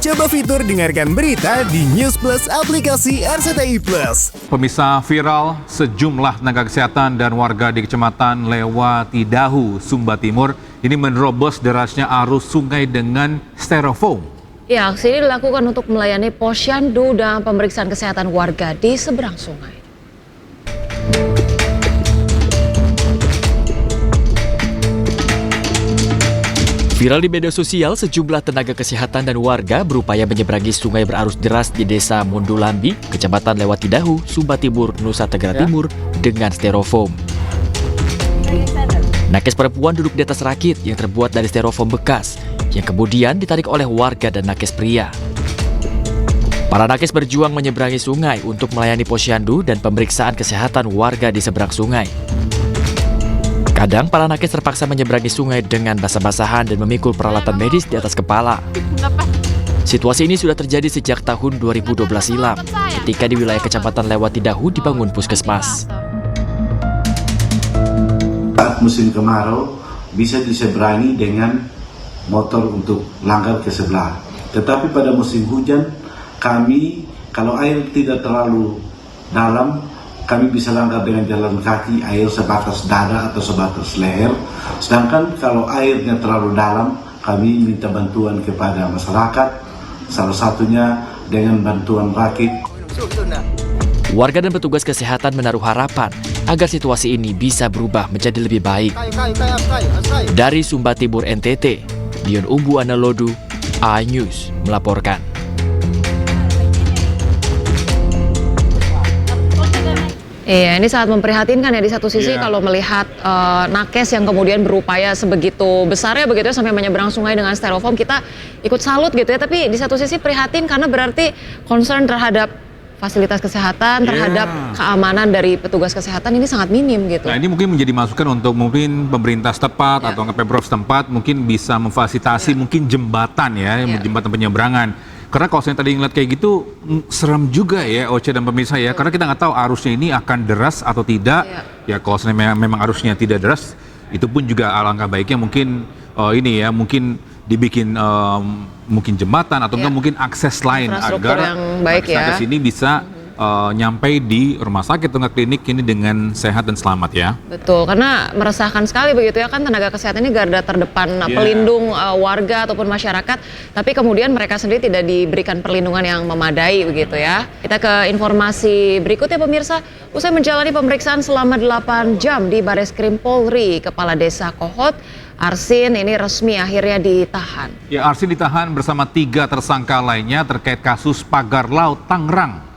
Coba fitur dengarkan berita di News Plus aplikasi RCTI Plus. Pemirsa, viral sejumlah tenaga kesehatan dan warga di Kecamatan Lewatidahu, Sumba Timur ini menerobos derasnya arus sungai dengan styrofoam. Ya, aksi ini dilakukan untuk melayani posyandu dan pemeriksaan kesehatan warga di seberang sungai. Viral di media sosial, sejumlah tenaga kesehatan dan warga berupaya menyeberangi sungai berarus deras di Desa Mondulambi, Kecamatan Lewatidahu, Sumba Timur, Nusa Tenggara Timur dengan styrofoam. Nakes perempuan duduk di atas rakit yang terbuat dari styrofoam bekas, yang kemudian ditarik oleh warga dan nakes pria. Para nakes berjuang menyeberangi sungai untuk melayani posyandu dan pemeriksaan kesehatan warga di seberang sungai. Kadang para nakes terpaksa menyeberangi sungai dengan basah-basahan dan memikul peralatan medis di atas kepala. Situasi ini sudah terjadi sejak tahun 2012 silam, ketika di wilayah Kecamatan Lewatidahu dibangun puskesmas. Saat musim kemarau bisa diseberangi dengan motor untuk langgar ke sebelah. Tetapi pada musim hujan kami, kalau air tidak terlalu dalam, kami bisa langgar dengan jalan kaki, air sebatas dada atau sebatas leher. Sedangkan kalau airnya terlalu dalam, kami minta bantuan kepada masyarakat, salah satunya dengan bantuan rakit. Warga dan petugas kesehatan menaruh harapan agar situasi ini bisa berubah menjadi lebih baik. Dari Sumba Timur NTT, Dion Umbu Analodu, iNews melaporkan. Iya, ini sangat memprihatinkan ya di satu sisi kalau melihat nakes yang kemudian berupaya sebegitu besarnya begitu ya, sampai menyeberang sungai dengan styrofoam, kita ikut salut gitu ya. Tapi di satu sisi prihatin karena berarti concern terhadap fasilitas kesehatan, terhadap keamanan dari petugas kesehatan ini sangat minim gitu. Nah, ini mungkin menjadi masukan untuk mungkin pemerintah setempat atau Pemprov setempat mungkin bisa memfasilitasi mungkin jembatan ya, jembatan penyeberangan. Karena kalau saya tadi ngeliat kayak gitu, serem juga ya Oce dan pemirsa ya. Karena kita nggak tahu arusnya ini akan deras atau tidak. Ya kalau memang arusnya tidak deras, itu pun juga alangkah baiknya mungkin ini ya, mungkin dibikin mungkin jembatan atau enggak mungkin akses lain agar nakes ini bisa nyampe di rumah sakit atau klinik ini dengan sehat dan selamat ya. Betul, karena meresahkan sekali begitu ya, kan tenaga kesehatan ini garda terdepan pelindung warga ataupun masyarakat, tapi kemudian mereka sendiri tidak diberikan perlindungan yang memadai begitu ya. Kita ke informasi berikutnya pemirsa. Usai menjalani pemeriksaan selama 8 jam di Bareskrim Polri, Kepala Desa Kohot Arsin ini resmi akhirnya ditahan. Ya, Arsin ditahan bersama 3 tersangka lainnya terkait kasus pagar laut Tangerang.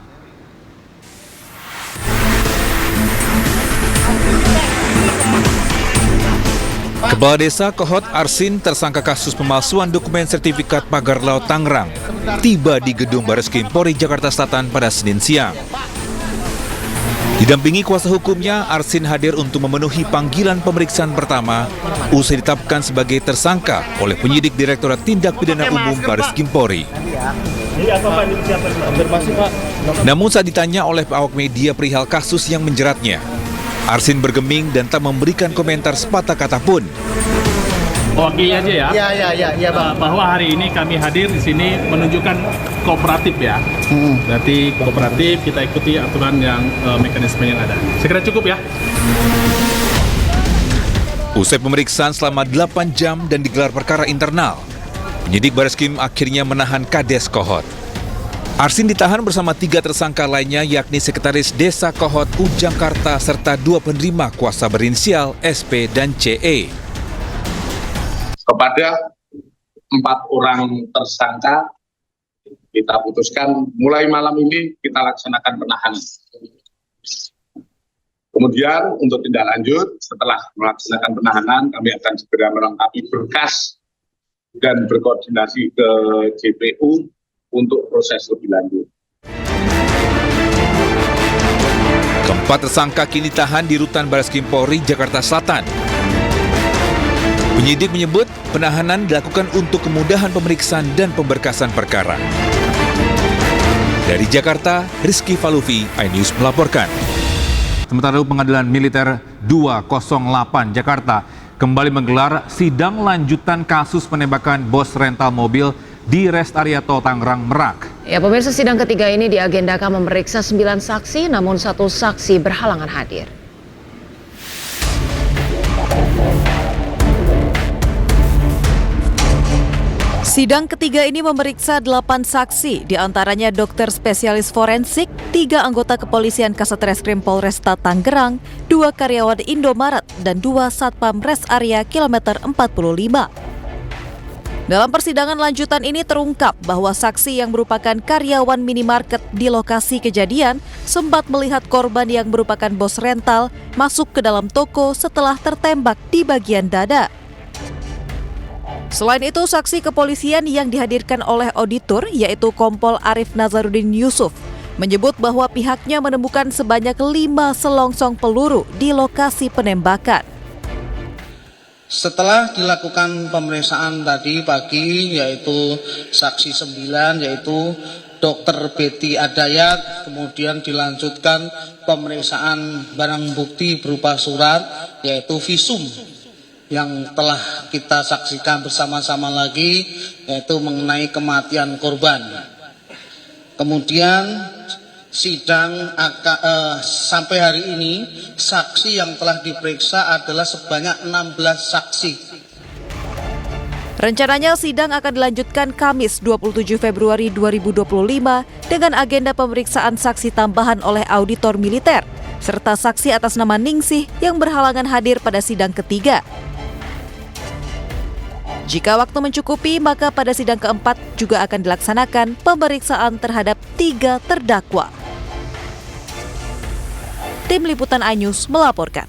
Kepala Desa Kohot Arsin tersangka kasus pemalsuan dokumen sertifikat pagar laut Tangerang tiba di gedung Bareskrim Polri Jakarta Selatan pada Senin siang. Didampingi kuasa hukumnya, Arsin hadir untuk memenuhi panggilan pemeriksaan pertama usai ditetapkan sebagai tersangka oleh penyidik Direktorat Tindak Pidana Umum Bareskrim Polri. Namun saat ditanya oleh awak media perihal kasus yang menjeratnya, Arsin bergeming dan tak memberikan komentar sepatah kata pun. Oke aja ya. Iya, Bang. Bahwa hari ini kami hadir di sini menunjukkan kooperatif ya. Berarti kooperatif, kita ikuti aturan yang mekanisme yang ada. Segera cukup ya. Usai pemeriksaan selama 8 jam dan digelar perkara internal, penyidik Bareskrim akhirnya menahan Kades Kohot. Arsin ditahan bersama 3 tersangka lainnya, yakni Sekretaris Desa Kohot Ujangkarta serta 2 penerima kuasa berinisial SP dan CE. Kepada 4 orang tersangka kita putuskan mulai malam ini kita laksanakan penahanan. Kemudian untuk tindak lanjut setelah melaksanakan penahanan kami akan segera melengkapi berkas dan berkoordinasi ke JPU untuk proses lebih lanjut. Keempat tersangka kini tahan di Rutan Bareskrim Polri Jakarta Selatan. Penyidik menyebut penahanan dilakukan untuk kemudahan pemeriksaan dan pemberkasan perkara. Dari Jakarta, Rizky Falufi, iNews melaporkan. Sementara itu Pengadilan Militer 208 Jakarta kembali menggelar sidang lanjutan kasus penembakan bos rental mobil di Rest Area Tol Tangerang Merak. Ya, pemirsa, sidang ketiga ini diagendakan memeriksa 9 saksi, namun 1 saksi berhalangan hadir. Sidang ketiga ini memeriksa 8 saksi, diantaranya dokter spesialis forensik, 3 anggota kepolisian Kasatreskrim Polresta Tangerang, 2 karyawan Indomaret, dan 2 satpam Rest Area kilometer 45. Dalam persidangan lanjutan ini terungkap bahwa saksi yang merupakan karyawan minimarket di lokasi kejadian sempat melihat korban yang merupakan bos rental masuk ke dalam toko setelah tertembak di bagian dada. Selain itu, saksi kepolisian yang dihadirkan oleh auditor, yaitu Kompol Arif Nazarudin Yusuf, menyebut bahwa pihaknya menemukan sebanyak 5 selongsong peluru di lokasi penembakan. Setelah dilakukan pemeriksaan tadi pagi, yaitu saksi 9, yaitu Dr. Betty Adayat, kemudian dilanjutkan pemeriksaan barang bukti berupa surat, yaitu visum, yang telah kita saksikan bersama-sama lagi, yaitu mengenai kematian korban. Kemudian sidang sampai hari ini saksi yang telah diperiksa adalah sebanyak 16 saksi. Rencananya sidang akan dilanjutkan Kamis 27 Februari 2025 dengan agenda pemeriksaan saksi tambahan oleh auditor militer serta saksi atas nama Ningsih yang berhalangan hadir pada sidang ketiga. Jika waktu mencukupi, maka pada sidang keempat juga akan dilaksanakan pemeriksaan terhadap 3 terdakwa. Tim Liputan iNews melaporkan.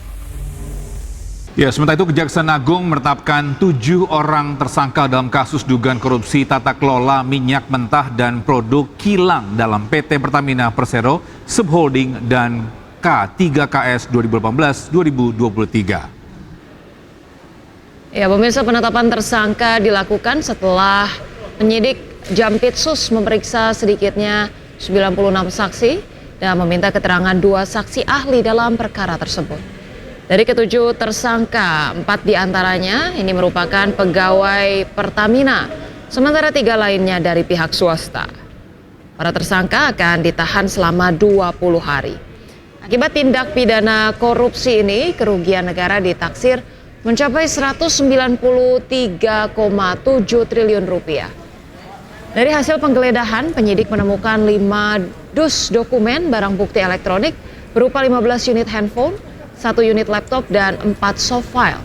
Ya, sementara itu Kejaksaan Agung menetapkan 7 orang tersangka dalam kasus dugaan korupsi tata kelola minyak mentah dan produk kilang dalam PT Pertamina Persero, Subholding, dan K3KS 2018-2023. Ya, pemirsa, penetapan tersangka dilakukan setelah penyidik Jampitsus memeriksa sedikitnya 96 saksi dan meminta keterangan 2 saksi ahli dalam perkara tersebut. Dari ke-7 tersangka, 4 diantaranya ini merupakan pegawai Pertamina, sementara 3 lainnya dari pihak swasta. Para tersangka akan ditahan selama 20 hari. Akibat tindak pidana korupsi ini, kerugian negara ditaksir mencapai 193,7 triliun rupiah. Dari hasil penggeledahan, penyidik menemukan 5 dus dokumen barang bukti elektronik berupa 15 unit handphone, 1 unit laptop, dan 4 soft file.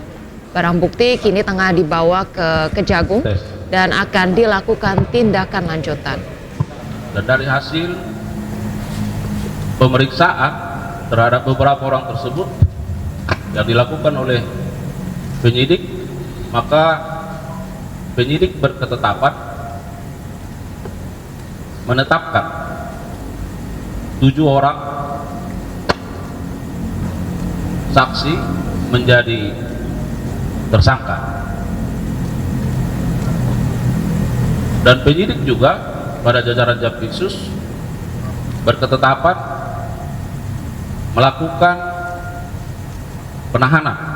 Barang bukti kini tengah dibawa ke Kejagung dan akan dilakukan tindakan lanjutan. Dan dari hasil pemeriksaan terhadap beberapa orang tersebut yang dilakukan oleh penyidik, maka penyidik berketetapan menetapkan 7 orang saksi menjadi tersangka. Dan penyidik juga pada jajaran Jampitsus berketetapan melakukan penahanan